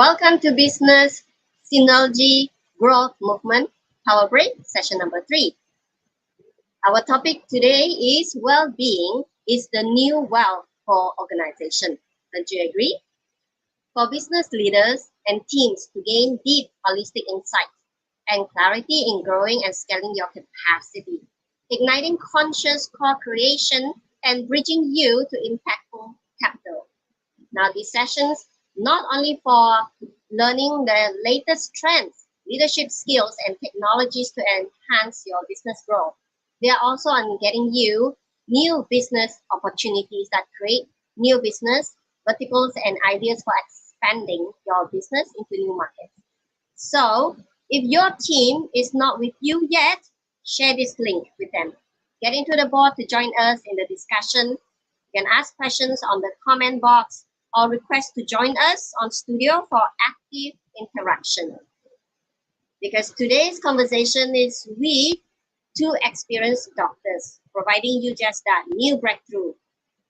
Welcome to Business C-nergy Growth Movement Power Break, session number 3. Our topic today is well-being is the new wealth for organization. Don't you agree? For business leaders and teams to gain deep holistic insight and clarity in growing and scaling your capacity, igniting conscious co-creation and bridging you to impactful capital. Now, these sessions not only for learning the latest trends, leadership skills, and technologies to enhance your business growth. They are also on getting you new business opportunities that create new business verticals and ideas for expanding your business into new markets. So, if your team is not with you yet, share this link with them. Get into the board to join us in the discussion. You can ask questions on the comment box or request to join us on studio for active interaction. Because today's conversation is with two experienced doctors, providing you just that new breakthrough,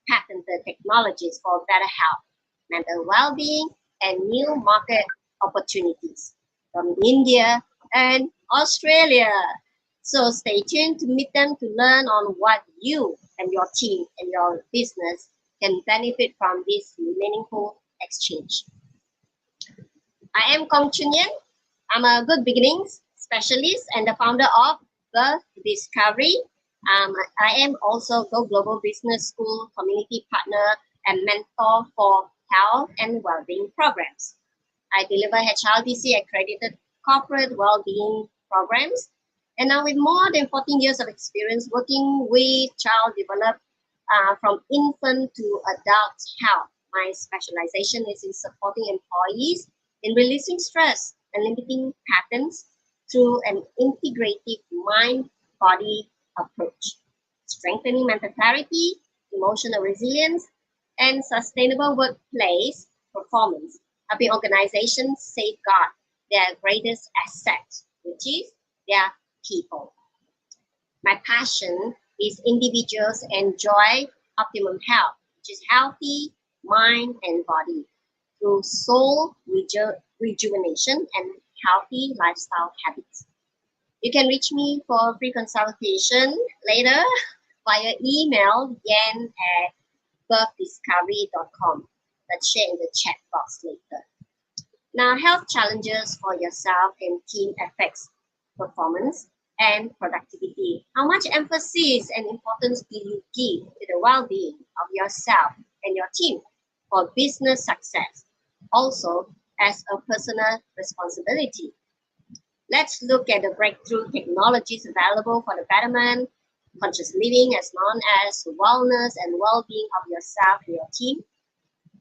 patented technologies for better health, mental well-being, and new market opportunities from India and Australia. So stay tuned to meet them to learn on what you and your team and your business can benefit from this meaningful exchange. I am Kong Chun Yen. I'm a Good Beginnings specialist and the founder of Birth Discovery. I am also GOGLOBAL Business School Community Partner and mentor for health and well-being programs. I deliver HLDC accredited corporate well-being programs. And now with more than 14 years of experience working with child development from infant to adult health. My specialization is in supporting employees in releasing stress and limiting patterns through an integrative mind-body approach, strengthening mental clarity, emotional resilience, and sustainable workplace performance, helping organizations safeguard their greatest asset, which is their people. My passion is individuals enjoy optimum health, which is healthy mind and body, through soul rejuvenation and healthy lifestyle habits. You can reach me for free consultation later via email yen@birthdiscovery.com. Let's share in the chat box later. Now, health challenges for yourself and team affects performance and productivity. How much emphasis and importance do you give to the well-being of yourself and your team for business success, also as a personal responsibility? Let's look at the breakthrough technologies available for the betterment, conscious living, as known as wellness and well-being of yourself and your team,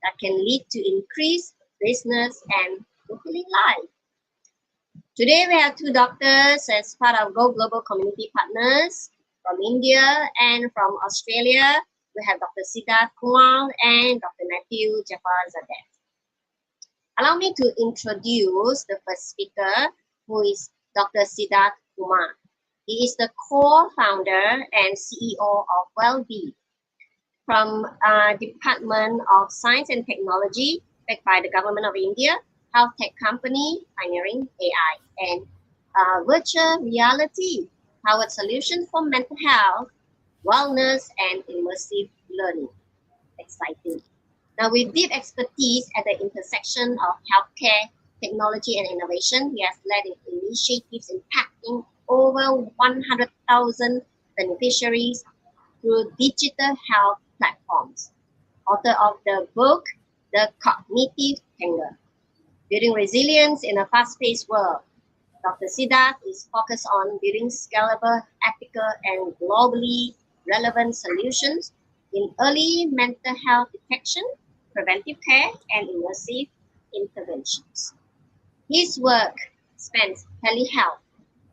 that can lead to increased business and fulfilling life. Today, we have two doctors as part of GOGLOBAL Community Partners from India and from Australia. We have Dr. SIDDARTH KUMAR and Dr. Matthew Jafar-Zadeh. Allow me to introduce the first speaker, who is Dr. SIDDARTH KUMAR. He is the co-founder and CEO of WellBe from Department of Science and Technology, backed by the Government of India, HealthTech company pioneering AI and virtual reality powered solutions for mental health, wellness, and immersive learning. Exciting. Now, with deep expertise at the intersection of healthcare, technology, and innovation, he has led initiatives impacting over 100,000 beneficiaries through digital health platforms. Author of the book, The Cognitive Tangle, Building Resilience in a Fast-Paced World. Dr. SIDDARTH is focused on building scalable, ethical, and globally relevant solutions in early mental health detection, preventive care, and immersive interventions. His work spans telehealth,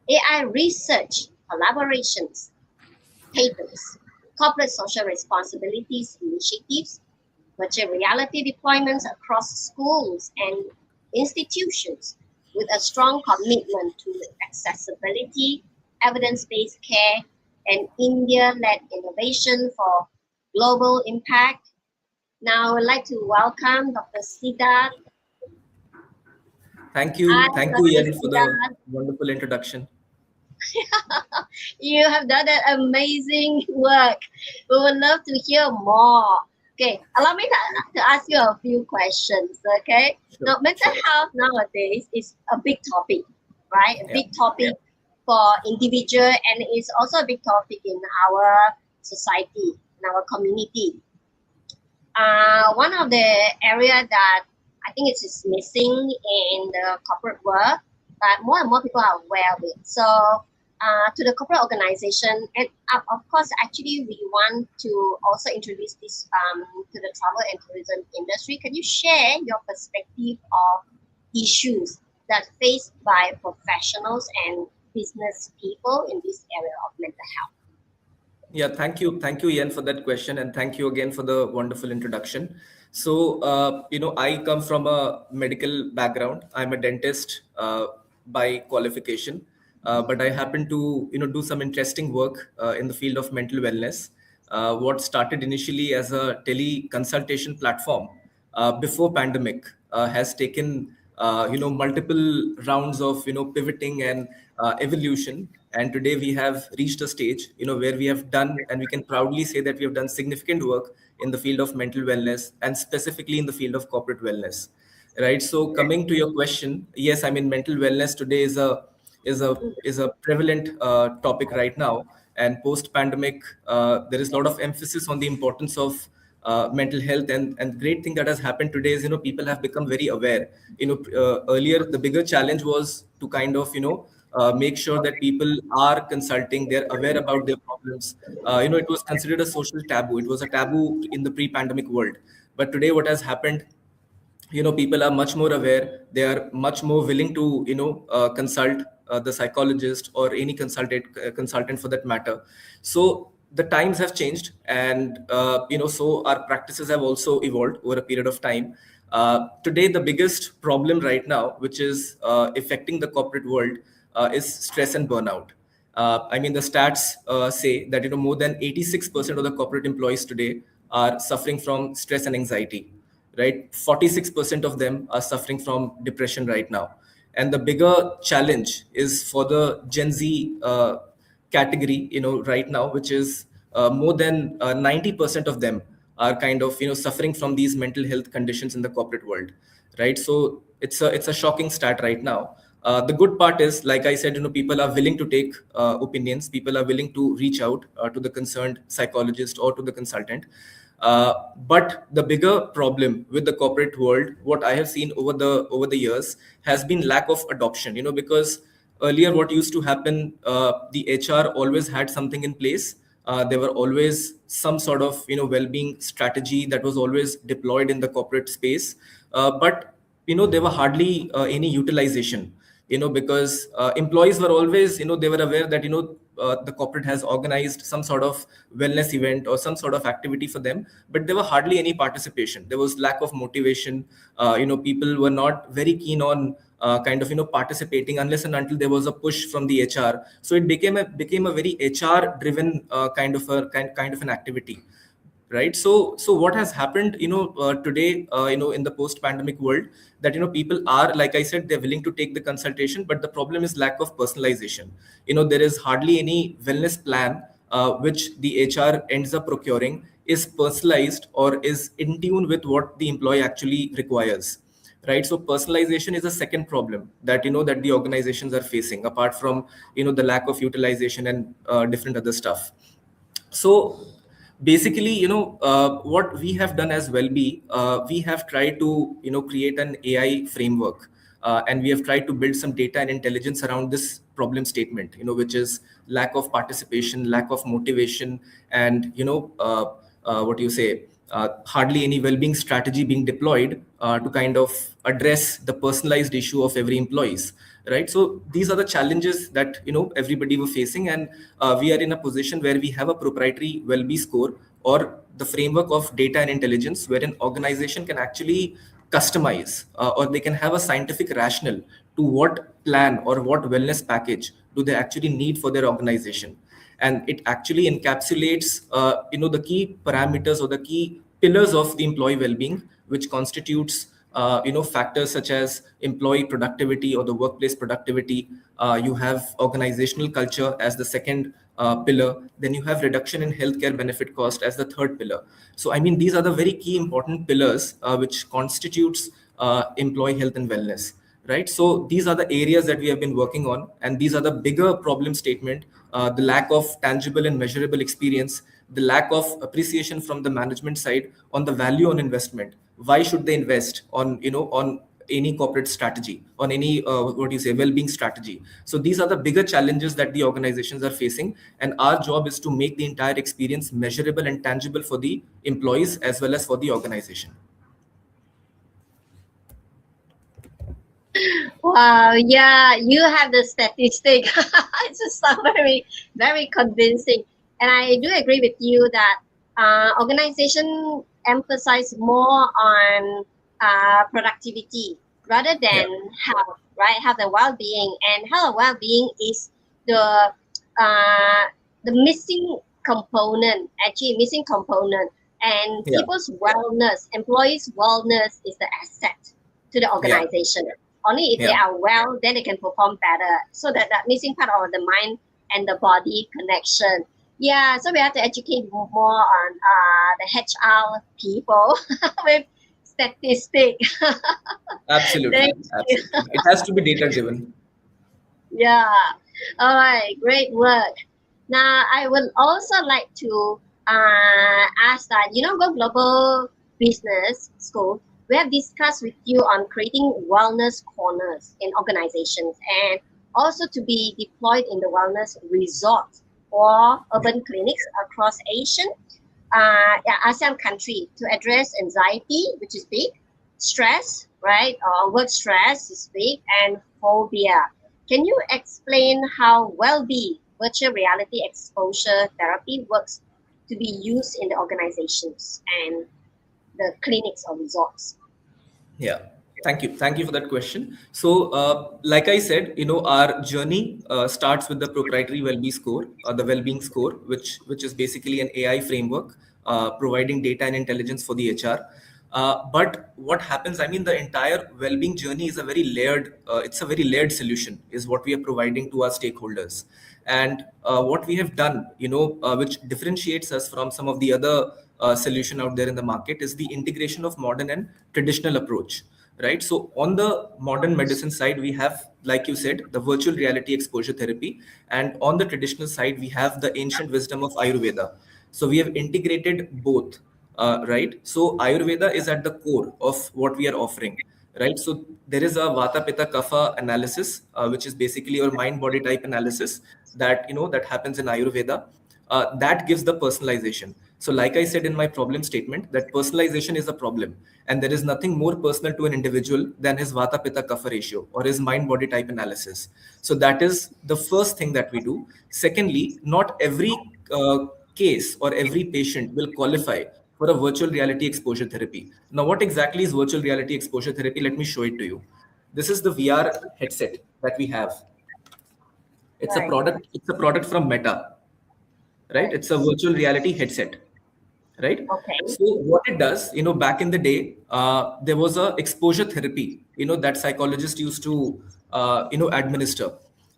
AI research, collaborations, patents, corporate social responsibilities initiatives, virtual reality deployments across schools and institutions, with a strong commitment to accessibility, evidence-based care, and India-led innovation for global impact. Now, I would like to welcome Dr. SIDDARTH Thank I you. have Thank you, Ian, noticed for the that wonderful introduction. you have done an amazing work. We would love to hear more. Okay, allow me to ask you a few questions. Okay, Sure, now mental sure. health nowadays is a big topic, right? A Yeah. big topic for individual, and it's also a big topic in our society, in our community. One of the area that I think it is missing in the corporate world, but more and more people are aware of it. So, to the corporate organization, and of course, actually, we want to also introduce this to the travel and tourism industry. Can you share your perspective of issues that faced by professionals and business people in this area of mental health? Yeah, thank you, Ian, for that question, and thank you again for the wonderful introduction. So, I come from a medical background. I'm a dentist by qualification, but I happen to, do some interesting work in the field of mental wellness. What started initially as a tele consultation platform before pandemic has taken multiple rounds of pivoting and evolution, and today we have reached a stage where we have done, and we can proudly say that we have done significant work in the field of mental wellness, and specifically in the field of corporate wellness, right? So coming to your question, yes, I mean, mental wellness today is a prevalent topic right now, and post pandemic there is a lot of emphasis on the importance of mental health, and great thing that has happened today is people have become very aware. Earlier the bigger challenge was to kind of make sure that people are consulting, they're aware about their problems. It was considered a social taboo, it was a taboo in the pre-pandemic world. But today what has happened, people are much more aware, they are much more willing to consult the psychologist or any consultant for that matter. So the times have changed, and so our practices have also evolved over a period of time. Today the biggest problem right now, which is affecting the corporate world, is stress and burnout. I mean, the stats say that more than 86% of the corporate employees today are suffering from stress and anxiety, right? 46% of them are suffering from depression right now. And the bigger challenge is for the Gen Z category, right now, which is more than 90% of them are kind of, suffering from these mental health conditions in the corporate world, right? So it's a shocking stat right now. The good part is, like I said, people are willing to take opinions. People are willing to reach out to the concerned psychologist or to the consultant. But the bigger problem with the corporate world, what I have seen over the years, has been lack of adoption. Because earlier, what used to happen, the HR always had something in place. There were always some sort of well-being strategy that was always deployed in the corporate space, but there were hardly any utilization, because employees were always, they were aware that the corporate has organized some sort of wellness event or some sort of activity for them, but there were hardly any participation. There was lack of motivation. People were not very keen on kind of participating unless and until there was a push from the HR. So it became a very HR driven kind of an activity, right? So what has happened today, in the post pandemic world, that people are, like I said, they're willing to take the consultation, but the problem is lack of personalization. There is hardly any wellness plan which the HR ends up procuring is personalized or is in tune with what the employee actually requires, right? So personalization is a second problem that that the organizations are facing, apart from the lack of utilization and different other stuff. So basically, what we have done as WellBe, we have tried to create an AI framework, and we have tried to build some data and intelligence around this problem statement, which is lack of participation, lack of motivation, and what do you say, hardly any well-being strategy being deployed to kind of address the personalized issue of every employees, right? So these are the challenges that everybody were facing, and we are in a position where we have a proprietary WellBe score, or the framework of data and intelligence, where an organization can actually customize, or they can have a scientific rationale to what plan or what wellness package do they actually need for their organization. And it actually encapsulates the key parameters or the key pillars of the employee well-being, which constitutes factors such as employee productivity or the workplace productivity. You have organizational culture as the second pillar. Then you have reduction in healthcare benefit cost as the third pillar. So I mean, these are the very key important pillars which constitutes employee health and wellness, right? So these are the areas that we have been working on, and these are the bigger problem statement: the lack of tangible and measurable experience, the lack of appreciation from the management side on the value on investment. Why should they invest on, on any corporate strategy, on any what do you say, well-being strategy? So these are the bigger challenges that the organizations are facing, and our job is to make the entire experience measurable and tangible for the employees as well as for the organization. Wow, yeah, you have the statistic. It just sounds very, very convincing. And I do agree with you that organization emphasize more on productivity rather than health, right? Health and well-being. And health and well-being is the uh, the missing component, actually missing component. And Yeah. people's wellness, employees' wellness is the asset to the Yeah. organization. Only if they Yeah. are well, then they can perform better. So that missing part of the mind and the body connection. Yeah, so we have to educate more on the HR people with statistic. Absolutely. Thank you. Absolutely. It has to be data driven. Yeah. All right. Great work. Now, I would also like to ask that, Go Global Business School, we have discussed with you on creating wellness corners in organizations and also to be deployed in the wellness resorts or urban clinics across ASEAN country to address anxiety, which is big, stress, right? Work stress is big, and phobia. Can you explain how WellBe virtual reality exposure therapy works to be used in the organizations and the clinics or resorts? Yeah. Thank you. Thank you for that question. So, like I said, our journey starts with the proprietary well-being score, the well-being score, which is basically an AI framework providing data and intelligence for the HR. But what happens? I mean, the entire well-being journey is a very layered. It's a very layered solution, is what we are providing to our stakeholders. And what we have done, which differentiates us from some of the other solution out there in the market, is the integration of modern and traditional approach, right? So on the modern medicine side, we have, like you said, the virtual reality exposure therapy, and on the traditional side, we have the ancient wisdom of Ayurveda. So we have integrated both, right? So Ayurveda is at the core of what we are offering, right? So there is a Vata Pitta Kapha analysis, which is basically your mind body type analysis that happens in Ayurveda. That gives the personalization. So like I said in my problem statement, that personalization is a problem, and there is nothing more personal to an individual than his Vata Pitta Kapha ratio or his mind body type analysis. So that is the first thing that we do. Secondly, not every case or every patient will qualify for a virtual reality exposure therapy. Now, what exactly is virtual reality exposure therapy? Let me show it to you. This is the VR headset that we have. It's a Right, product. It's a product from Meta, right? right. It's a virtual reality headset, right? Okay. So what it does, back in the day, there was a exposure therapy, that psychologists used to, administer.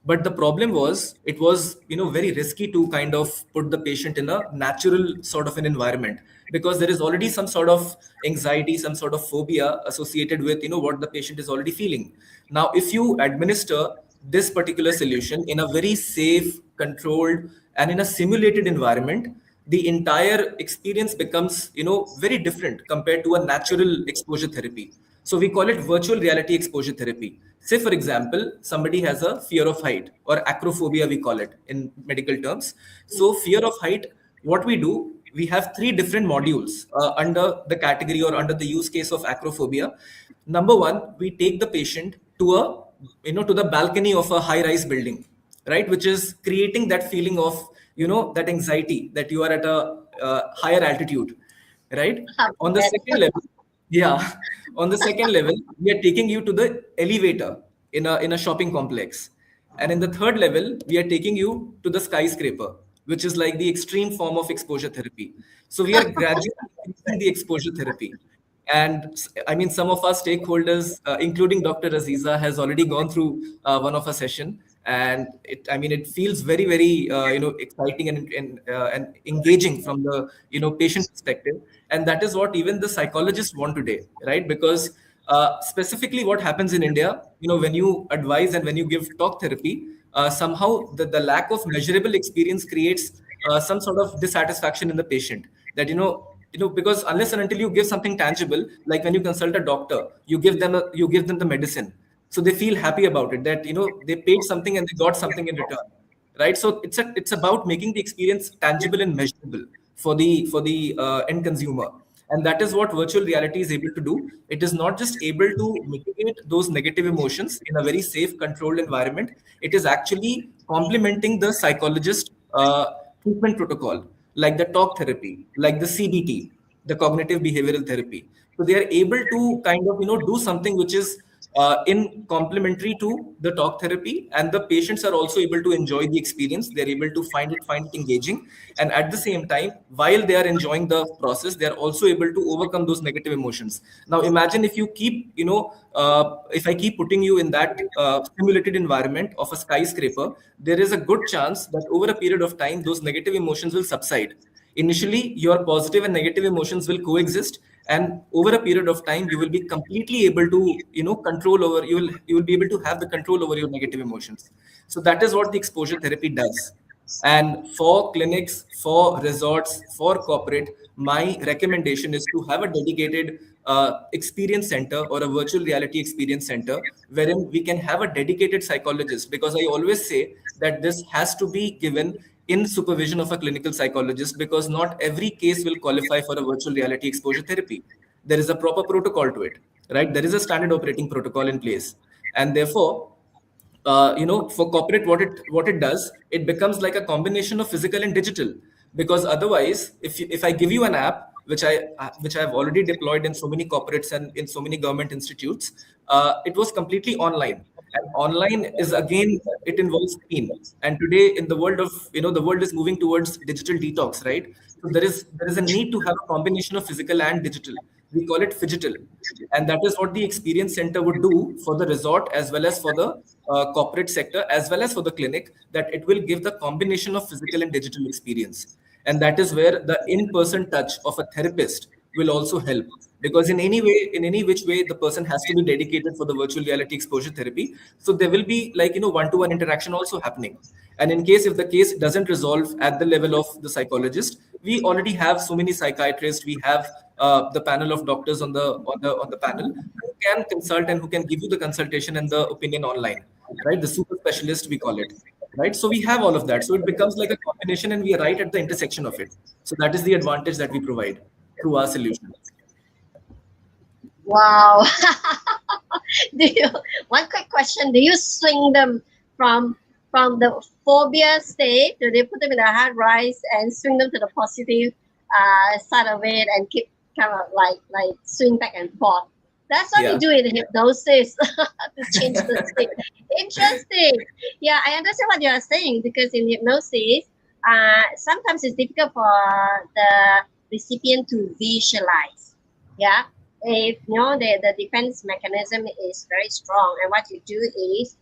But the problem was, it was, very risky to kind of put the patient in a natural sort of an environment, because there is already some sort of anxiety, some sort of phobia associated with, what the patient is already feeling. Now, if you administer this particular solution in a very safe, controlled, and in a simulated environment, the entire experience becomes, very different compared to a natural exposure therapy. So we call it virtual reality exposure therapy. Say, for example, somebody has a fear of height, or acrophobia, we call it in medical terms. So fear of height, what we do, we have three different modules under the category or under the use case of acrophobia. Number one, we take the patient to to the balcony of a high rise building, right, which is creating that feeling of, that anxiety that you are at a higher altitude, right? On the Yes. second level, yeah, on the second level, we are taking you to the elevator in a shopping complex, and in the third level, we are taking you to the skyscraper, which is like the extreme form of exposure therapy. So we are gradually increasing the exposure therapy. And I mean, some of our stakeholders, including Dr. Aziza, has already gone through one of our session, and it feels very, very, exciting and engaging from the, patient perspective. And that is what even the psychologists want today, right? Because specifically what happens in India, when you advise and when you give talk therapy, somehow the lack of measurable experience creates some sort of dissatisfaction in the patient. That because unless and until you give something tangible, like when you consult a doctor, you give them the medicine, so they feel happy about it, that they paid something and they got something in return, right? So it's about making the experience tangible and measurable for the end consumer. And that is what virtual reality is able to do. It is not just able to mitigate those negative emotions in a very safe, controlled environment. It is actually complementing the psychologist treatment protocol, like the talk therapy, like the CBT, the cognitive behavioral therapy. So they are able to kind of do something which is in complementary to the talk therapy, and the patients are also able to enjoy the experience. They're able to find it engaging, and at the same time, while they are enjoying the process, they are also able to overcome those negative emotions. Now imagine if you keep if I keep putting you in that simulated environment of a skyscraper, there is a good chance that over a period of time those negative emotions will subside. Initially your positive and negative emotions will coexist, and over a period of time you will be completely able to control over, you will be able to have the control over your negative emotions. So that is what the exposure therapy does. And for clinics, for resorts, for corporate, my recommendation is to have a dedicated experience center or a virtual reality experience center, wherein we can have a dedicated psychologist. Because I always say that this has to be given in supervision of a clinical psychologist, because not every case will qualify for a virtual reality exposure therapy. There is a proper protocol to it, right? There is a standard operating protocol in place. And therefore, for corporate, what it does, it becomes like a combination of physical and digital. Because otherwise, if I give you an app, which I have already deployed in so many corporates and in so many government institutes, it was completely online. And online is, again, it involves screen. And today in the world of, the world is moving towards digital detox, right? So there is a need to have a combination of physical and digital. We call it phygital. And that is what the experience center would do for the resort, as well as for the corporate sector, as well as for the clinic, that it will give the combination of physical and digital experience. And that is where the in-person touch of a therapist will also help. Because in any which way, the person has to be dedicated for the virtual reality exposure therapy. So there will be, like, one-to-one interaction also happening. And in case if the case doesn't resolve at the level of the psychologist, we already have so many psychiatrists. We have the panel of doctors on the panel who can consult and who can give you the consultation and the opinion online, right? The super specialist, we call it, right? So we have all of that. So it becomes like a combination, and we are right at the intersection of it. So that is the advantage that we provide through our solution. Wow. One quick question: do you swing them from the phobia state? Do they put them in a hard rise and swing them to the positive side of it, and keep kind of like swing back and forth? That's what you do in hypnosis to change the state. Interesting. Yeah, I understand what you are saying, because in hypnosis, sometimes it's difficult for the recipient to visualize. Yeah. If the defense mechanism is very strong, and what you do is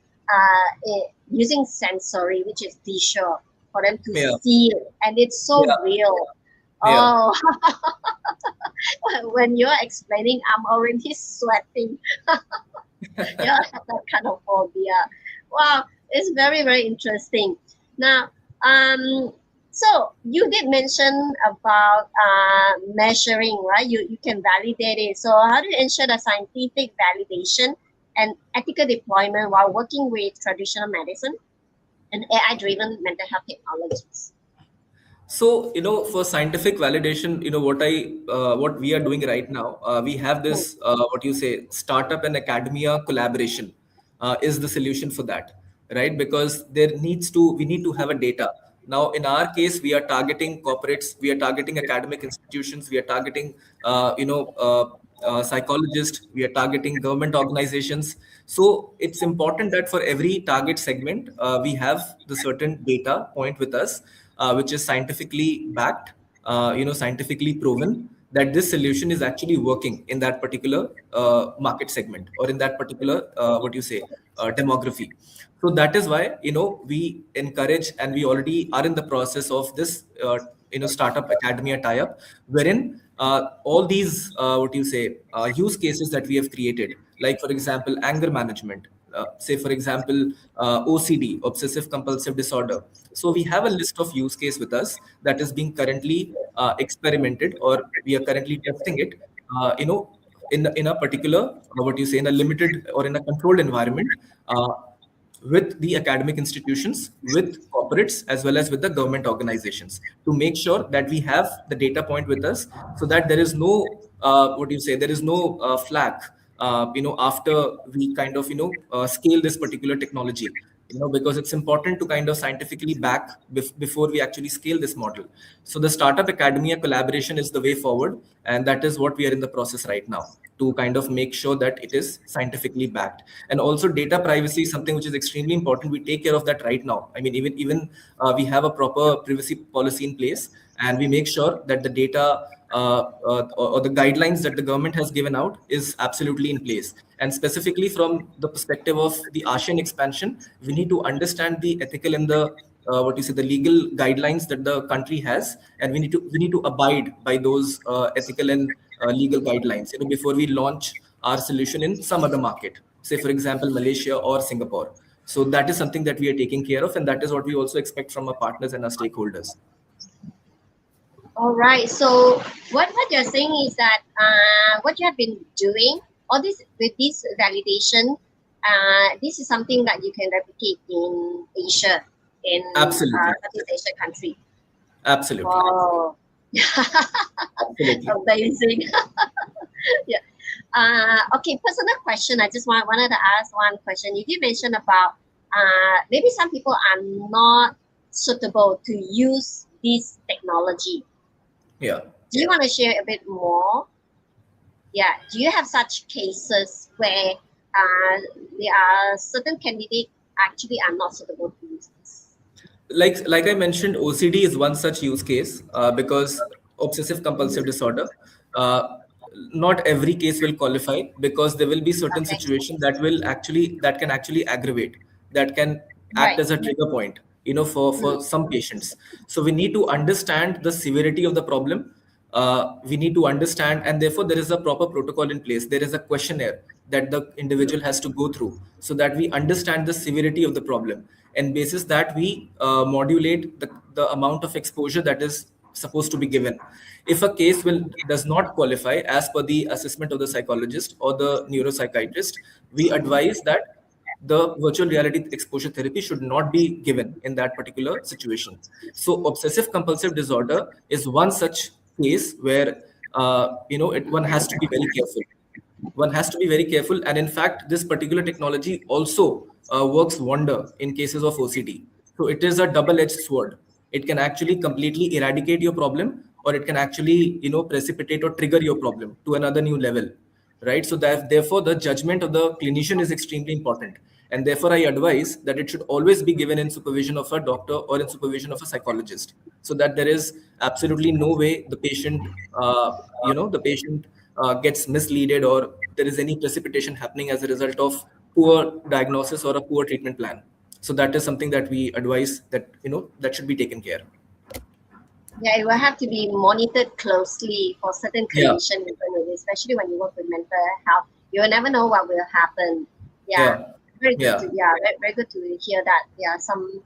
using sensory, which is visual, for them to see it, and it's so real. Oh, when you're explaining, I'm already sweating. Yeah, that kind of phobia. Wow, it's very, very interesting. Now, so you did mention about measuring, right? You can validate it. So how do you ensure the scientific validation and ethical deployment while working with traditional medicine and AI-driven mental health technologies? So, for scientific validation, what we are doing right now, we have this, startup and academia collaboration is the solution for that, right? Because we need to have a data. Now, in our case, we are targeting corporates, we are targeting academic institutions, we are targeting, psychologists, we are targeting government organizations. So it's important that for every target segment, we have the certain data point with us, which is scientifically backed, scientifically proven, that this solution is actually working in that particular market segment or in that particular demography. So that is why we encourage, and we already are in the process of this startup academia tie-up, wherein all these use cases that we have created, like for example anger management, say for example OCD, obsessive compulsive disorder. So we have a list of use case with us that is being currently experimented, or we are currently testing it in a particular in a limited or in a controlled environment, with the academic institutions, with corporates, as well as with the government organizations, to make sure that we have the data point with us, so that there is no there is no flag after we kind of scale this particular technology, because it's important to kind of scientifically back before we actually scale this model. So the startup academia collaboration is the way forward, and that is what we are in the process right now, to kind of make sure that it is scientifically backed. And also data privacy is something which is extremely important. We take care of that right now. I mean, even we have a proper privacy policy in place, and we make sure that the data or the guidelines that the government has given out is absolutely in place. And specifically from the perspective of the ASEAN expansion, we need to understand the ethical and the the legal guidelines that the country has, and we need to abide by those ethical and legal guidelines, before we launch our solution in some other market, say for example Malaysia or Singapore. So that is something that we are taking care of, and that is what we also expect from our partners and our stakeholders. All right. So what you're saying is that what you have been doing, all this with this validation, this is something that you can replicate in Asia, in Absolutely. Southeast Asia country. Absolutely. Wow. Absolutely. Amazing. Yeah. Okay, personal question. I just wanted to ask one question. You did mention about maybe some people are not suitable to use this technology. Yeah. Do you want to share a bit more? Yeah. Do you have such cases where there are certain candidates actually are not suitable to use this? Like I mentioned, OCD is one such use case, because obsessive compulsive disorder, not every case will qualify, because there will be certain Okay. situations that can actually aggravate, that can act Right. as a trigger point, for some patients. So we need to understand the severity of the problem. We need to understand, and therefore there is a proper protocol in place. There is a questionnaire that the individual has to go through, so that we understand the severity of the problem, and basis that we modulate the amount of exposure that is supposed to be given. If a case does not qualify as per the assessment of the psychologist or the neuropsychiatrist, we advise that the virtual reality exposure therapy should not be given in that particular situation. So obsessive compulsive disorder is one such case where one has to be very careful. One has to be very careful, and in fact this particular technology also works wonder in cases of OCD. So it is a double-edged sword. It can actually completely eradicate your problem, or it can actually precipitate or trigger your problem to another new level, right? So that therefore the judgment of the clinician is extremely important, and therefore I advise that it should always be given in supervision of a doctor or in supervision of a psychologist, so that there is absolutely no way the patient gets misleaded, or there is any precipitation happening as a result of poor diagnosis or a poor treatment plan. So that is something that we advise that that should be taken care. Yeah, it will have to be monitored closely for certain conditions, especially when you work with mental health. You will never know what will happen. Yeah. Very good. Very good to hear that. Yeah, some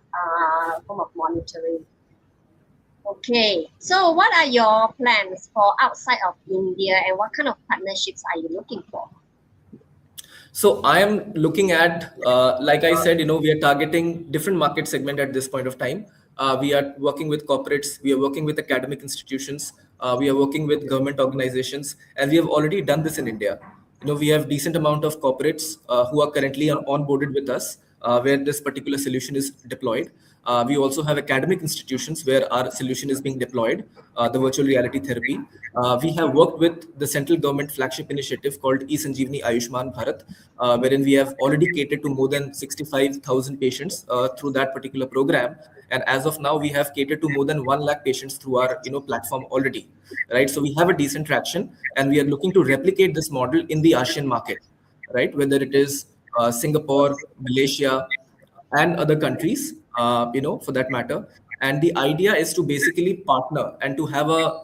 form of monitoring. Okay, so what are your plans for outside of India, and what kind of partnerships are you looking for? So I am looking at, like I said, we are targeting different market segment at this point of time. We are working with corporates, we are working with academic institutions, we are working with government organizations, and we have already done this in India. We have decent amount of corporates who are currently onboarded with us, where this particular solution is deployed. We also have academic institutions where our solution is being deployed, the virtual reality therapy. We have worked with the central government flagship initiative called E-Sanjeevani Ayushman Bharat, wherein we have already catered to more than 65,000 patients through that particular program. And as of now, we have catered to more than 1 lakh patients through our platform already, right? So we have a decent traction, and we are looking to replicate this model in the ASEAN market, right? Whether it is Singapore, Malaysia, and other countries, for that matter. And the idea is to basically partner and to have a,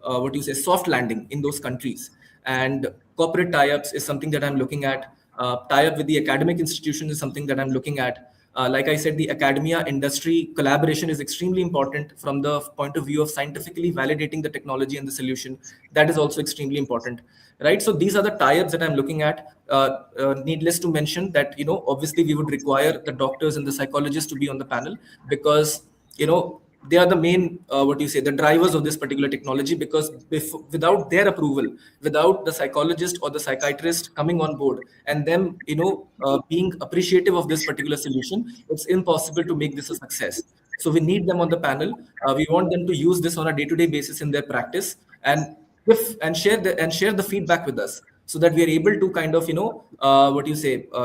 what you say, soft landing in those countries. And corporate tie-ups is something that I'm looking at. Tie-up with the academic institution is something that I'm looking at. Like I said, the academia industry collaboration is extremely important from the point of view of scientifically validating the technology and the solution. That is also extremely important, right? So these are the tie-ups that I'm looking at. Needless to mention that, obviously we would require the doctors and the psychologists to be on the panel, because, they are the main, the drivers of this particular technology, because without their approval, without the psychologist or the psychiatrist coming on board and them, being appreciative of this particular solution, it's impossible to make this a success. So we need them on the panel. We want them to use this on a day-to-day basis in their practice, and share the feedback with us, so that we are able to kind of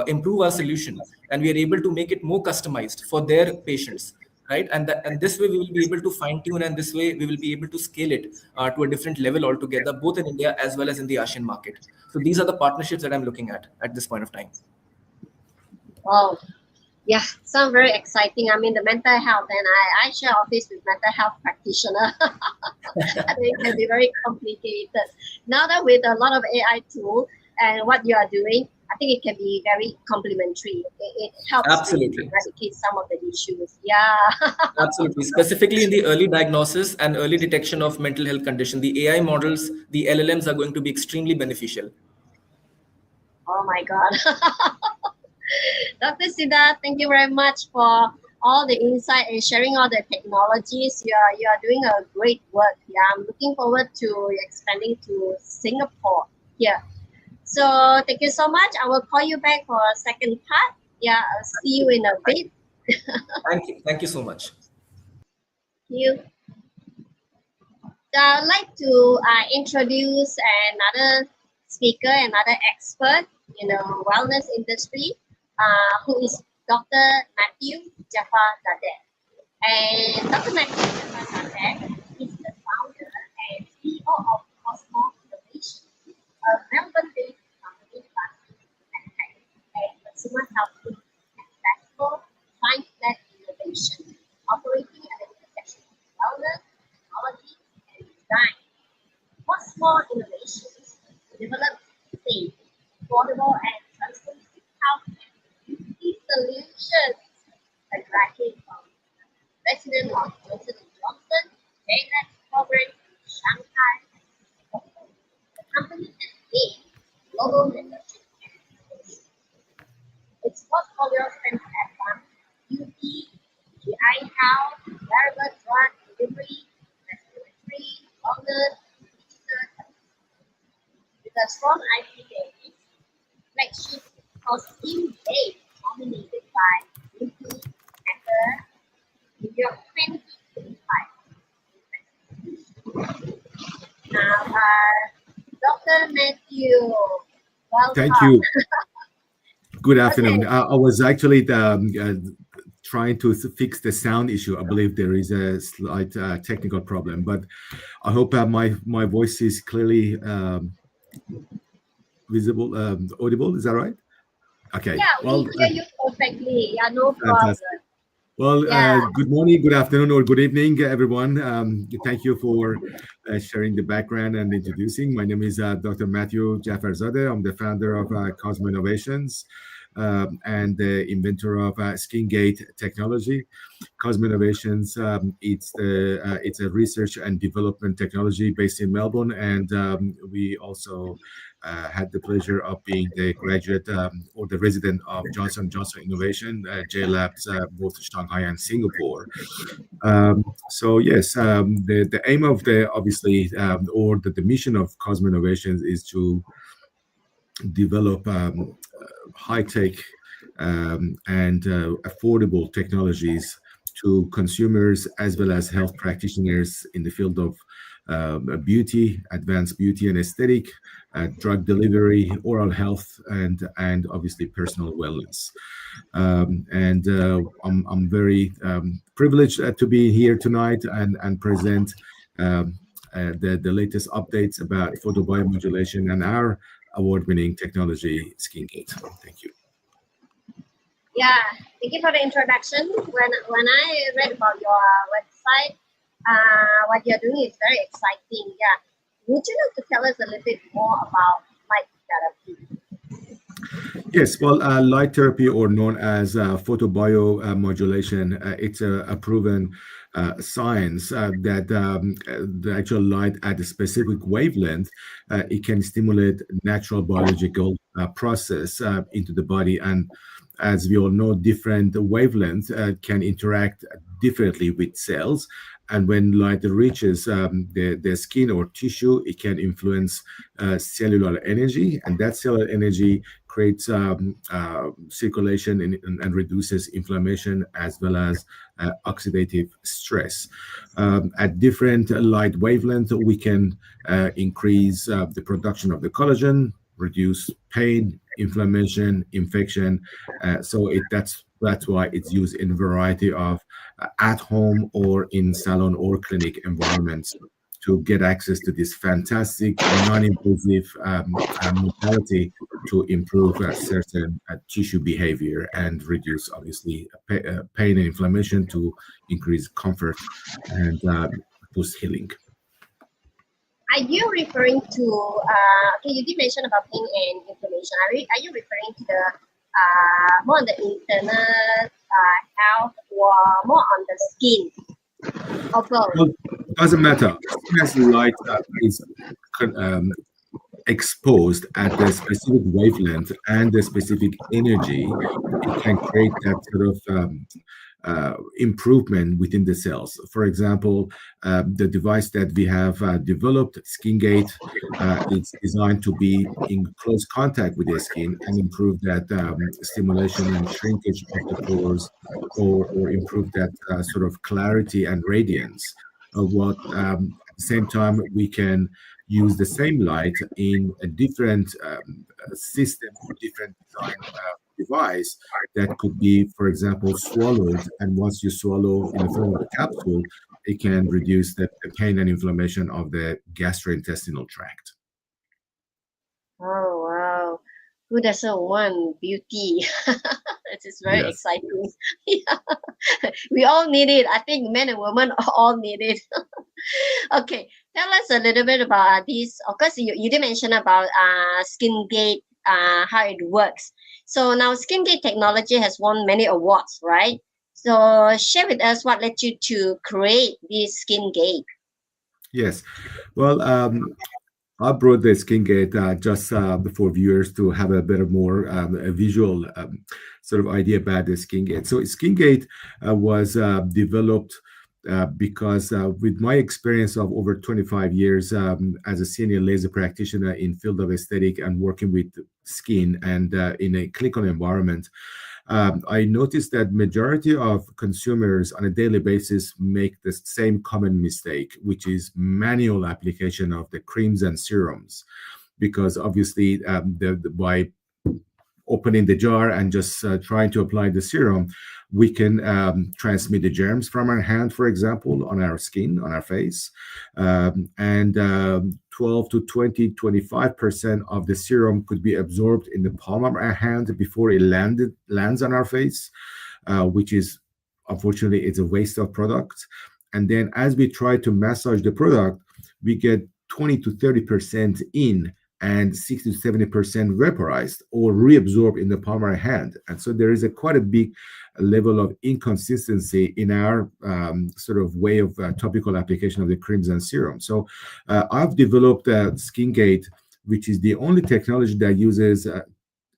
improve our solution, and we are able to make it more customized for their patients, right? And this way we will be able to fine tune, and this way we will be able to scale it to a different level altogether, both in India as well as in the ASEAN market. So these are the partnerships that I'm looking at this point of time. Wow. Yeah, sounds very exciting. I mean, the mental health, and I share office with mental health practitioner. I think it can be very complicated. Now that with a lot of AI tool and what you are doing, I think it can be very complementary. It helps Absolutely. to eradicate some of the issues. Yeah. Absolutely. Specifically in the early diagnosis and early detection of mental health condition, the AI models, the LLMs are going to be extremely beneficial. Oh my God. Dr. Siddharth, thank you very much for all the insight and sharing all the technologies. You are doing a great work. Yeah, I'm looking forward to expanding to Singapore. Yeah. So thank you so much. I will call you back for a second part. Yeah, I'll see you in a bit. Thank you. Thank you so much. Thank you. So I'd like to introduce another speaker, another expert in the wellness industry, who is Dr. Matthew Jaffar-Zadeh. And Dr. Matthew Jaffar-Zadeh is the founder and CEO of Cosmo Innovation, a Melbourne-based company focusing on tech and consumer health with accessible, science-led innovation, operating at the intersection of wellness, technology, and design. Cosmo Innovations develops safe, affordable, and transformative health and beauty solutions. A graduate from President of Johnson & Johnson, J-Lab program in Shanghai. The company has gained global leadership and innovation. Its portfolio spans advanced beauty, GI health, wearable drug delivery, respiratory, wellness, and digital health. With a strong IP base, flagship Costume Day nominated by Beauty Hacker New York 2025. Now, Dr. Matthew, welcome. Thank you. Good afternoon. Okay. I was actually trying to fix the sound issue. I believe there is a slight technical problem, but I hope my voice is clearly visible, audible. Is that right? Okay. Yeah, well, we hear you perfectly. Yeah, no problem. Fantastic. Well, good morning, good afternoon, or good evening, everyone. Thank you for sharing the background and introducing. My name is Dr. Matthew Jaffar-Zadeh. I'm the founder of Cosmo Innovations and the inventor of SkinGate technology. Cosmo Innovations, it's a research and development technology based in Melbourne, and we also had the pleasure of being the graduate or the resident of Johnson & Johnson Innovation, J-Labs, both Shanghai and Singapore. So yes, the aim of the mission of Cosmo Innovations is to develop high-tech and affordable technologies to consumers as well as health practitioners in the field of beauty, advanced beauty and aesthetic, drug delivery, oral health, and obviously personal wellness. I'm very privileged to be here tonight and present the latest updates about photobiomodulation and our award-winning technology, SkinGate. Thank you. Yeah, thank you for the introduction. When I read about your website, what you're doing is very exciting. Yeah, would you like to tell us a little bit more about light therapy? Yes, well, light therapy, or known as photobiomodulation, it's a proven science that the actual light at a specific wavelength, it can stimulate natural biological process into the body. And as we all know, different wavelengths can interact differently with cells. And when light reaches the skin or tissue, it can influence cellular energy, and that cellular energy creates circulation and reduces inflammation as well as oxidative stress. At different light wavelengths, we can increase the production of the collagen, reduce pain, inflammation, infection. So that's why it's used in a variety of at home or in salon or clinic environments to get access to this fantastic non-invasive modality to improve certain tissue behavior and reduce, obviously, pain and inflammation, to increase comfort and boost healing. Are you referring to, okay, you did mention about pain and inflammation. Are you referring to the more on the internal health or more on the skin? Or both? Well, doesn't matter. As light is exposed at the specific wavelength and the specific energy, it can create that sort of improvement within the cells. For example, the device that we have developed, SkinGate, is designed to be in close contact with the skin and improve that stimulation and shrinkage of the pores, or improve that sort of clarity and radiance. At the same time, we can use the same light in a different system or different design device that could be, for example, swallowed. And once you swallow in the form of a capsule, it can reduce the pain and inflammation of the gastrointestinal tract. Oh, wow. Who doesn't want beauty? It is very exciting. Yeah. We all need it. I think men and women all need it. Okay, tell us a little bit about this. Of course, you did mention about SkinGate, how it works. So now SkinGate technology has won many awards, right? So share with us what led you to create this SkinGate. Yes, well, I brought the SkinGate just for viewers to have a bit more a visual sort of idea about the SkinGate. So SkinGate was developed because with my experience of over 25 years as a senior laser practitioner in field of aesthetic and working with skin and in a clinical environment, I noticed that majority of consumers on a daily basis make the same common mistake, which is manual application of the creams and serums, because obviously by opening the jar and just trying to apply the serum, we can transmit the germs from our hand, for example, on our skin, on our face, and 12 to 25% of the serum could be absorbed in the palm of our hand before it lands on our face, which is, unfortunately, it's a waste of product. And then as we try to massage the product, we get 20 to 30% in and 60 to 70% vaporized or reabsorbed in the palm of our hand. And so there is quite a big level of inconsistency in our sort of way of topical application of the creams and serum. So I've developed a SkinGate, which is the only technology that uses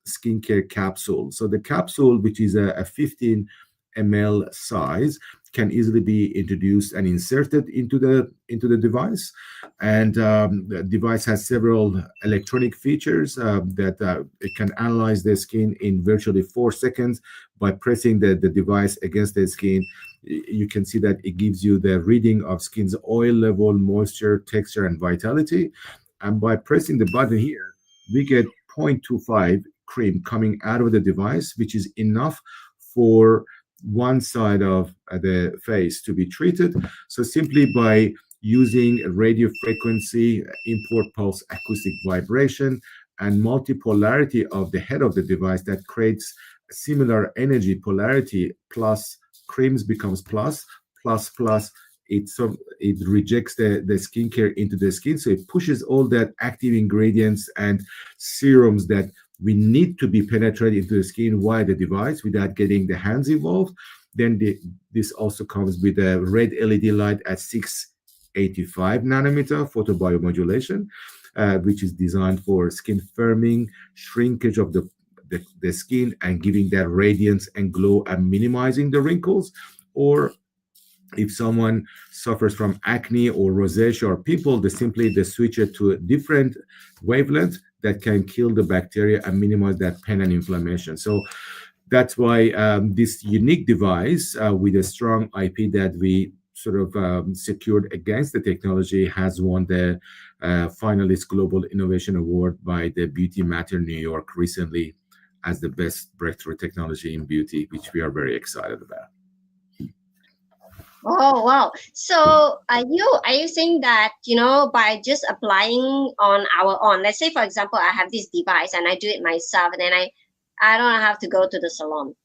skincare capsule. So the capsule, which is a 15 ml size, can easily be introduced and inserted into the device. And the device has several electronic features that it can analyze the skin in virtually 4 seconds. By pressing the device against the skin, you can see that it gives you the reading of skin's oil level, moisture, texture, and vitality. And by pressing the button here, we get 0.25 cream coming out of the device, which is enough for one side of the face to be treated. So simply by using radio frequency, import pulse acoustic vibration, and multipolarity of the head of the device that creates similar energy polarity, plus creams becomes plus, it rejects the skincare into the skin. So it pushes all that active ingredients and serums that we need to be penetrated into the skin via the device without getting the hands involved. Then this also comes with a red LED light at 685 nanometer photobiomodulation, which is designed for skin firming, shrinkage of the skin, and giving that radiance and glow and minimizing the wrinkles. Or if someone suffers from acne or rosacea or pimple, they switch it to a different wavelength that can kill the bacteria and minimize that pain and inflammation. So that's why this unique device with a strong IP that we sort of secured against the technology has won the finalist Global Innovation Award by the Beauty Matter New York recently as the best breakthrough technology in beauty, which we are very excited about. Oh, wow. So are you saying that, by just applying on, let's say, for example, I have this device and I do it myself, and then I don't have to go to the salon?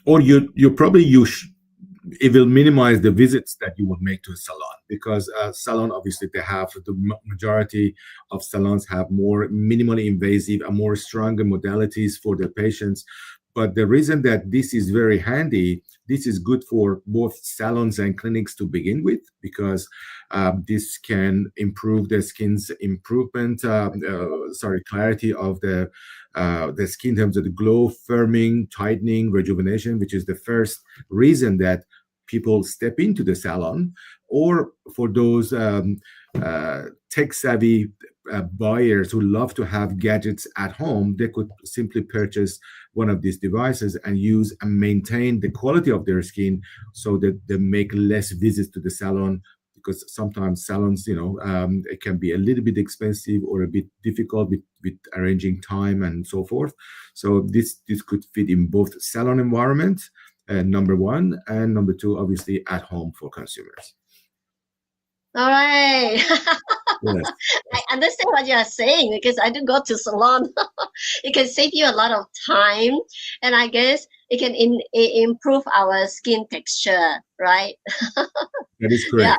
Or it will minimize the visits that you would make to a salon, because salon, obviously, the majority of salons have more minimally invasive and more stronger modalities for their patients. But the reason that this is very handy, this is good for both salons and clinics to begin with, because this can improve the skin's clarity of the skin in terms of the glow, firming, tightening, rejuvenation, which is the first reason that people step into the salon. Or for those tech-savvy buyers who love to have gadgets at home, they could simply purchase one of these devices and use and maintain the quality of their skin, so that they make less visits to the salon, because sometimes salons, it can be a little bit expensive or a bit difficult with arranging time and so forth. So this could fit in both salon environment, number one, and number two, obviously at home for consumers. All right. Yes. I understand what you're saying, because I do go to salon. It can save you a lot of time, and I guess it can improve our skin texture, right? That is correct.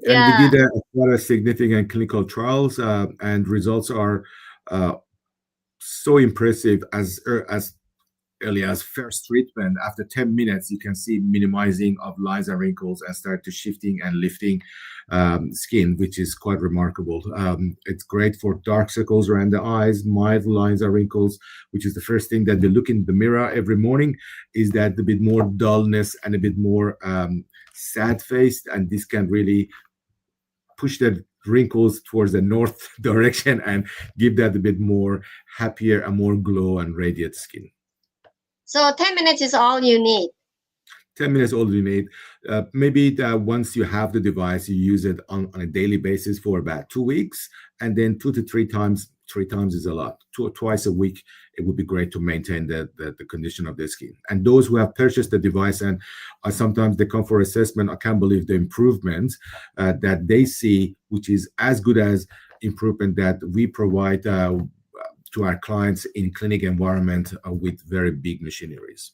Yeah. And we did a lot of significant clinical trials, and results are so impressive. As early as first treatment, after 10 minutes, you can see minimizing of lines and wrinkles and start to shifting and lifting skin, which is quite remarkable. It's great for dark circles around the eyes, mild lines and wrinkles, which is the first thing that we look in the mirror every morning, is that a bit more dullness and a bit more sad faced, and this can really push the wrinkles towards the north direction and give that a bit more happier and more glow and radiant skin. So 10 minutes is all you need. 10 minutes all you need. Maybe once you have the device, you use it on a daily basis for about 2 weeks, and then 2 to 3 times. 3 times is a lot. Twice a week, it would be great to maintain the condition of the skin. And those who have purchased the device and sometimes they come for assessment, I can't believe the improvements that they see, which is as good as improvement that we provide to our clients in clinic environment with very big machineries.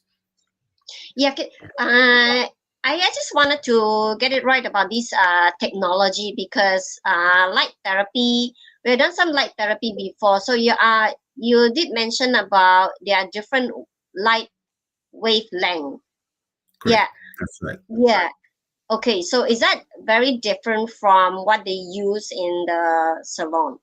Yeah, I just wanted to get it right about this technology, because light therapy, we've done some light therapy before. So you did mention about there are different light wavelength. Correct. Yeah, that's right. Yeah. Okay, so is that very different from what they use in the salon?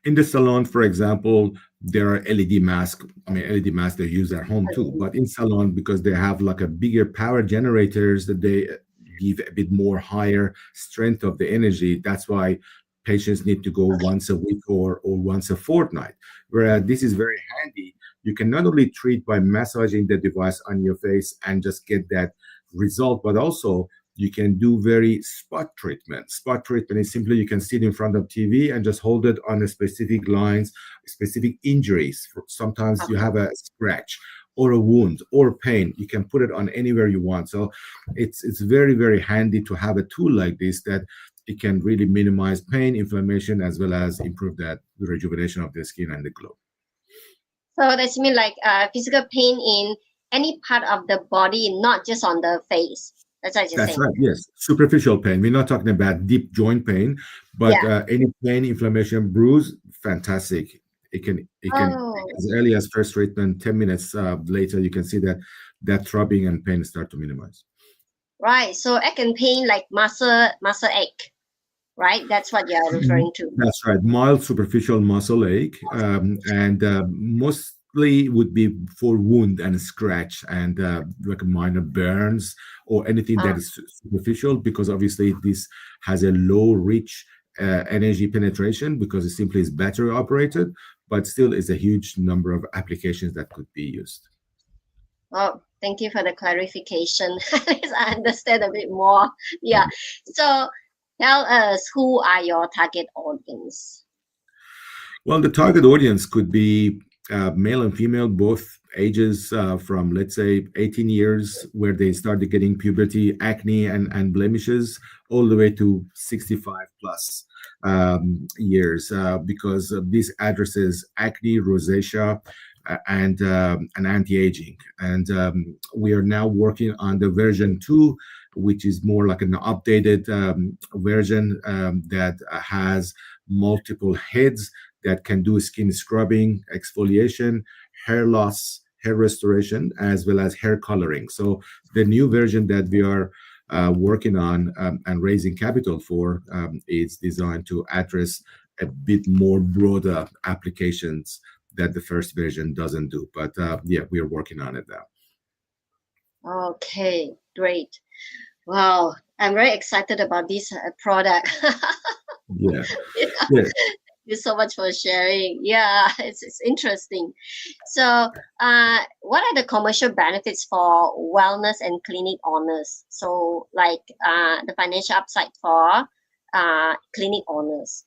In the salon, for example, there are LED masks. I mean, LED masks they use at home too. But in salon, because they have like a bigger power generators, that they give a bit more higher strength of the energy. That's why patients need to go once a week or once a fortnight. Whereas this is very handy. You can not only treat by massaging the device on your face and just get that result, but also you can do very spot treatment. Spot treatment is simply you can sit in front of TV and just hold it on a specific lines, specific injuries. Sometimes you have a scratch, or a wound or pain. You can put it on anywhere you want. So it's very, very handy to have a tool like this that it can really minimize pain, inflammation, as well as improve the rejuvenation of the skin and the glow. So that's mean like physical pain in any part of the body, not just on the face. That's what you're saying. That's right. Yes, superficial pain. We're not talking about deep joint pain, but any pain, inflammation, bruise, fantastic. It can as early as first treatment, 10 minutes later, you can see that throbbing and pain start to minimize. Right. So ache and pain like muscle ache, right? That's what you're referring to. That's right. Mild superficial muscle ache, and mostly would be for wound and scratch and like minor burns or anything that is superficial, because obviously this has a low reach energy penetration because it simply is battery operated, but still is a huge number of applications that could be used. Oh, thank you for the clarification. At least I understand a bit more. Yeah. So tell us, who are your target audience? Well, the target audience could be male and female, both ages from, let's say, 18 years, where they started getting puberty, acne, and blemishes, all the way to 65 plus years, because this addresses acne, rosacea, and anti-aging. And we are now working on the version 2, which is more like an updated version that has multiple heads that can do skin scrubbing, exfoliation, hair loss, hair restoration, as well as hair coloring. So the new version that we are working on and raising capital for is designed to address a bit more broader applications that the first version doesn't do. But yeah, we are working on it now. Okay, great. Wow, I'm very excited about this product. Yeah. Thank you so much for sharing. Yeah, it's interesting. So what are the commercial benefits for wellness and clinic owners? So like the financial upside for clinic owners.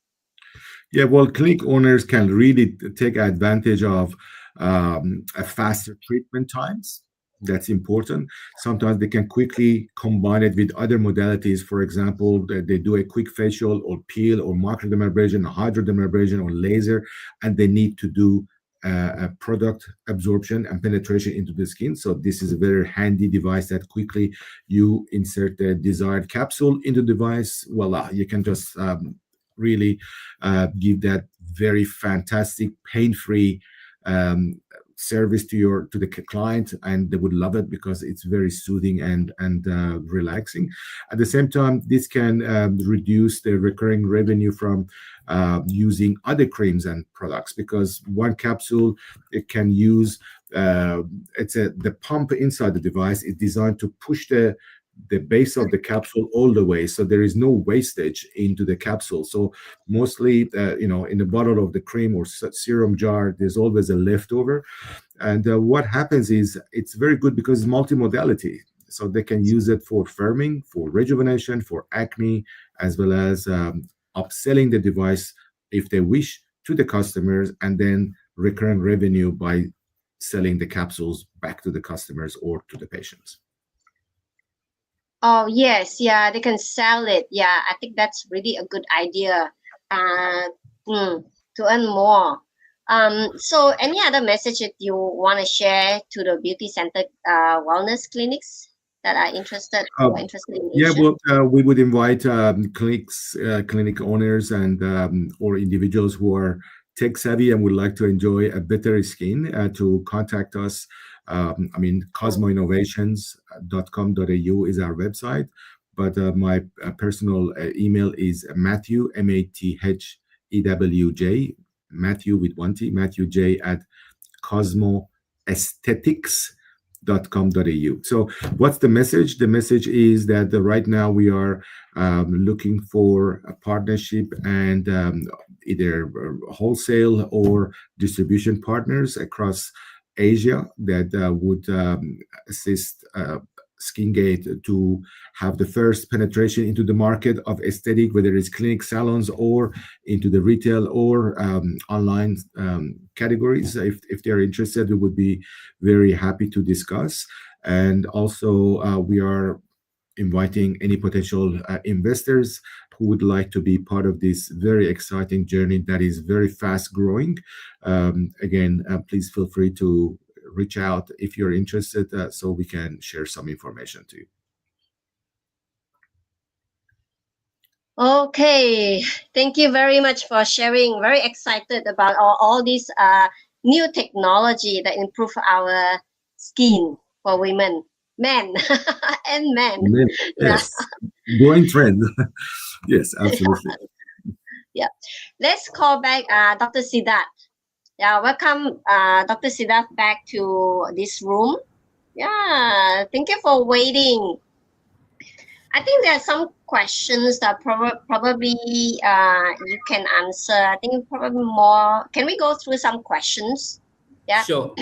Yeah, well, clinic owners can really take advantage of a faster treatment times. That's important. Sometimes they can quickly combine it with other modalities. For example, they do a quick facial or peel or microdermabrasion, hydrodermabrasion, or laser, and they need to do a product absorption and penetration into the skin. So this is a very handy device that quickly you insert the desired capsule into the device. Voila, you can just really give that very fantastic, pain-free service to the client, and they would love it because it's very soothing and relaxing. At the same time, this can reduce the recurring revenue from using other creams and products, because one capsule, it can use the pump inside the device is designed to push the base of the capsule all the way, so there is no wastage into the capsule. So mostly in the bottle of the cream or serum jar, there's always a leftover, and what happens is it's very good because it's multimodality, so they can use it for firming, for rejuvenation, for acne, as well as upselling the device if they wish to the customers, and then recurring revenue by selling the capsules back to the customers or to the patients. Oh, yes. Yeah, they can sell it. Yeah, I think that's really a good idea to earn more. So any other message that you want to share to the beauty center wellness clinics that are interested in Asia? Yeah, well, we would invite clinic owners and or individuals who are tech savvy and would like to enjoy a better skin to contact us. cosmoinnovations.com.au is our website, but my personal email is Matthew, MATHEWJ, Matthew with one T, Matthew J at cosmoaesthetics.com.au. So what's the message? The message is that right now we are looking for a partnership and either wholesale or distribution partners across Asia that would assist SkinGate to have the first penetration into the market of aesthetic, whether it's clinic, salons, or into the retail or online categories. If they're interested, we would be very happy to discuss. And also, we are inviting any potential investors who would like to be part of this very exciting journey that is very fast growing. Again, please feel free to reach out if you're interested, so we can share some information to you. Okay, thank you very much for sharing. Very excited about all this new technology that improve our skin for women, men, and men. Yes, growing trend. Yes, absolutely. Yeah, let's call back Dr. Siddharth. Yeah, welcome Dr. Siddharth back to this room. Yeah, thank you for waiting. I think there are some questions that probably you can answer. I think probably more. Can we go through some questions? Yeah. Sure.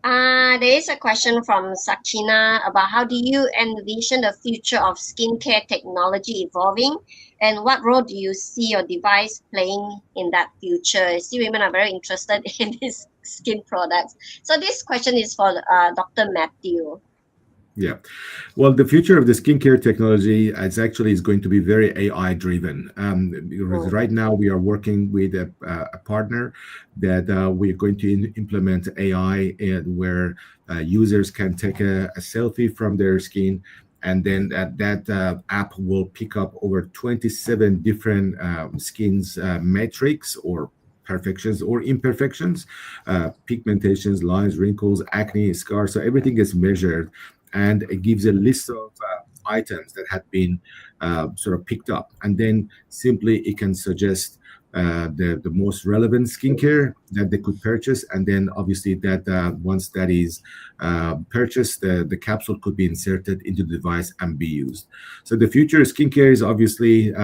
There is a question from Sakina about how do you envision the future of skincare technology evolving, and what role do you see your device playing in that future? I see women are very interested in these skin products. So this question is for Dr. Matthew. Yeah, well, the future of the skincare technology is going to be very AI driven. Right now, we are working with a partner that we're going to implement AI where users can take a selfie from their skin, and then that app will pick up over 27 different skin's metrics or perfections or imperfections, pigmentations, lines, wrinkles, acne, scars. So everything is measured, and it gives a list of items that have been sort of picked up, and then simply it can suggest the most relevant skincare that they could purchase, and then obviously that once that is purchased, the capsule could be inserted into the device and be used. So the future of skincare is obviously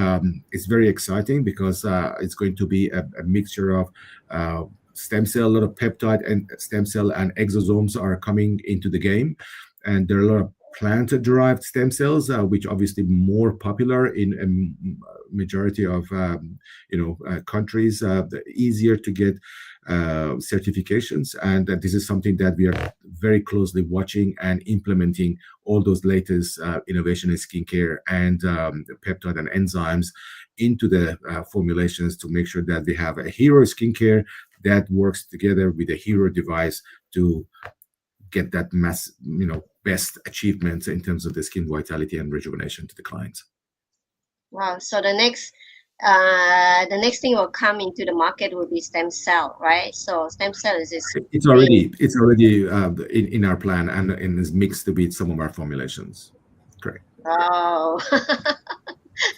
it's very exciting because it's going to be a mixture of stem cell, a lot of peptide and stem cell and exosomes are coming into the game. And there are a lot of plant-derived stem cells, which obviously more popular in a majority of countries. Easier to get certifications, and this is something that we are very closely watching and implementing all those latest innovation in skincare and peptide and enzymes into the formulations to make sure that we have a hero skincare that works together with a hero device to get that best achievements in terms of the skin vitality and rejuvenation to the clients. Wow! So the next thing will come into the market will be stem cell, right? So stem cell is it's already in our plan and is mixed with some of our formulations. Correct. Oh,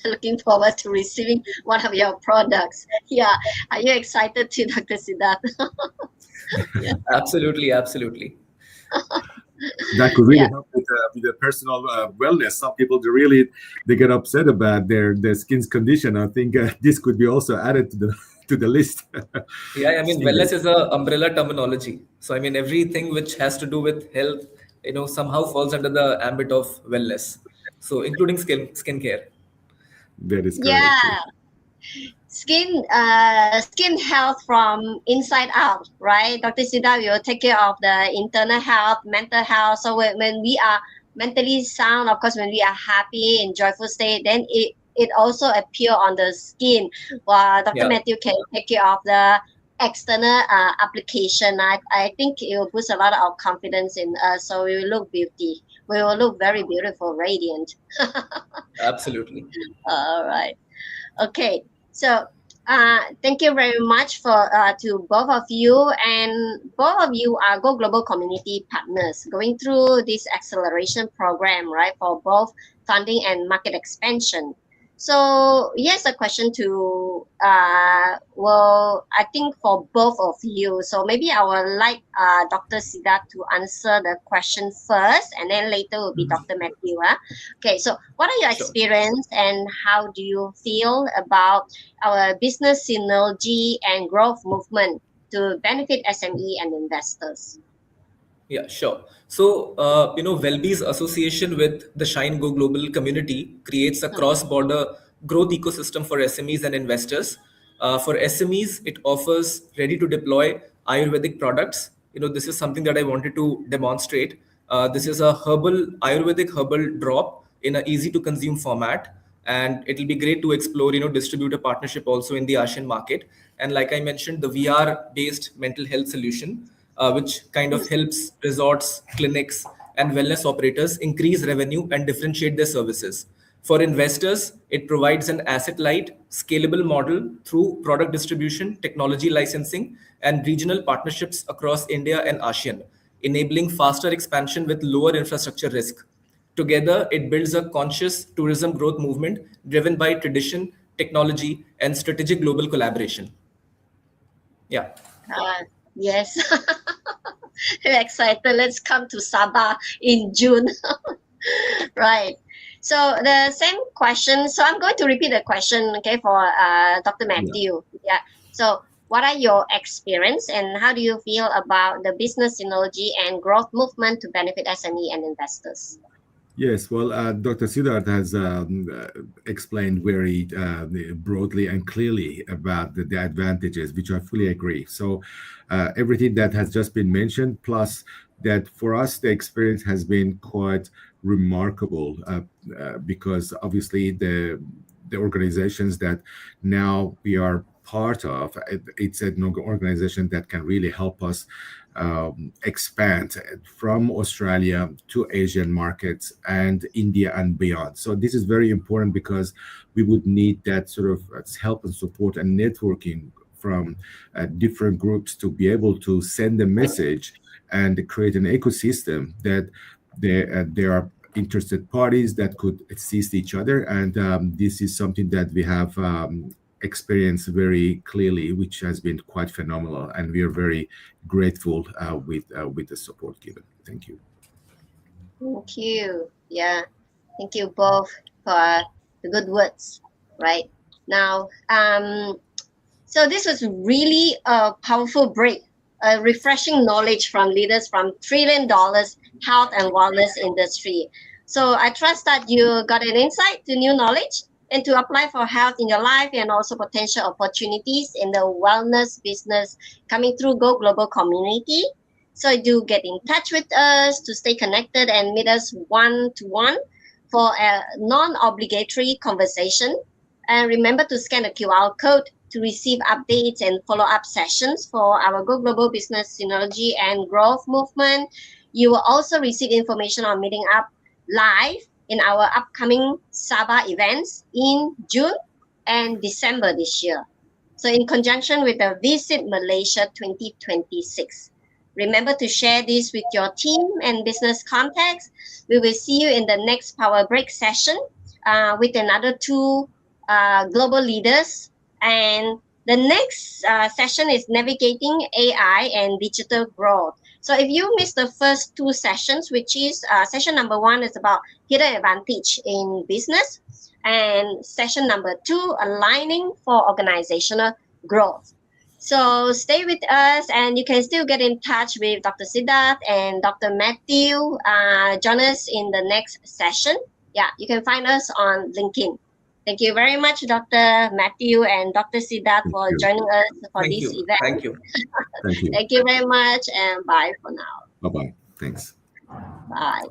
looking forward to receiving one of your products. Yeah, are you excited too, Dr. Siddharth? Yeah. Absolutely. That could really help with the personal wellness. Some people they get upset about their skin's condition. I think this could be also added to the list. Yeah, I mean, wellness is an umbrella terminology. So I mean, everything which has to do with health, somehow falls under the ambit of wellness. So including skincare. That is correct. Yeah. Skin health from inside out, right? Dr. Siddharth will take care of the internal health, mental health. So when we are mentally sound, of course, when we are happy and joyful state, then it also appear on the skin. While Dr. Matthew can take care of the external application. I think it will boost a lot of confidence in us. So we will look beauty. We will look very beautiful, radiant. Absolutely. All right. Okay. So thank you very much for to both of you, and both of you are Go Global Community Partners going through this acceleration program, right, for both funding and market expansion. So here's a question to I think for both of you. So maybe I would like Dr. Siddharth to answer the question first, and then later will be Dr. Matthew. Okay, so what are your experience and how do you feel about our business synergy and growth movement to benefit SME and investors? Yeah, sure. So, WellBe's association with the Shine Go Global community creates a cross-border growth ecosystem for SMEs and investors. For SMEs, it offers ready-to-deploy Ayurvedic products. This is something that I wanted to demonstrate. This is a Ayurvedic herbal drop in an easy-to-consume format, and it'll be great to explore, distributor partnership also in the Asian market. And like I mentioned, the VR-based mental health solution, which kind of helps resorts, clinics, and wellness operators increase revenue and differentiate their services. For investors, it provides an asset-light, scalable model through product distribution, technology licensing, and regional partnerships across India and ASEAN, enabling faster expansion with lower infrastructure risk. Together, it builds a conscious tourism growth movement driven by tradition, technology, and strategic global collaboration. Yeah. Yes. Very excited. Let's come to Sabah in June. Right. So the same question. So I'm going to repeat the question, okay, for Dr. Matthew. Yeah. So what are your experience and how do you feel about the business synergy and growth movement to benefit SME and investors? Yes, well, Dr. SIDDARTH has explained very broadly and clearly about the advantages, which I fully agree. So everything that has just been mentioned, plus that for us, the experience has been quite remarkable because obviously the organizations that now we are part of, it's an organization that can really help us expand from Australia to Asian markets and India and beyond. So this is very important because we would need that sort of help and support and networking from different groups to be able to send a message and create an ecosystem that there are interested parties that could assist each other. And this is something that we have experienced very clearly, which has been quite phenomenal, and we are very grateful with the support given. Thank you. Thank you. Yeah, thank you both for the good words. Right now, so this was really a powerful break, a refreshing knowledge from leaders from $1 trillion health and wellness industry. So I trust that you got an insight to new knowledge and to apply for health in your life and also potential opportunities in the wellness business coming through Go Global Community. So do get in touch with us to stay connected and meet us one-to-one for a non-obligatory conversation. And remember to scan the QR code to receive updates and follow-up sessions for our Go Global Business Synergy and Growth Movement. You will also receive information on meeting up live in our upcoming Sabah events in June and December this year. So in conjunction with the Visit Malaysia 2026. Remember to share this with your team and business contacts. We will see you in the next Power Break session with another two global leaders. And the next session is Navigating AI and Digital Growth. So if you missed the first two sessions, which is session number 1 is about hidden advantage in business, and session number 2, aligning for organizational growth. So stay with us, and you can still get in touch with Dr. SIDDARTH and Dr. Matthew. Join us in the next session. Yeah, you can find us on LinkedIn. Thank you very much, Dr. Matthew and Dr. SIDDARTH, for joining us for this event. Thank you. Thank you. Thank you very much, and bye for now. Bye-bye. Thanks. Bye.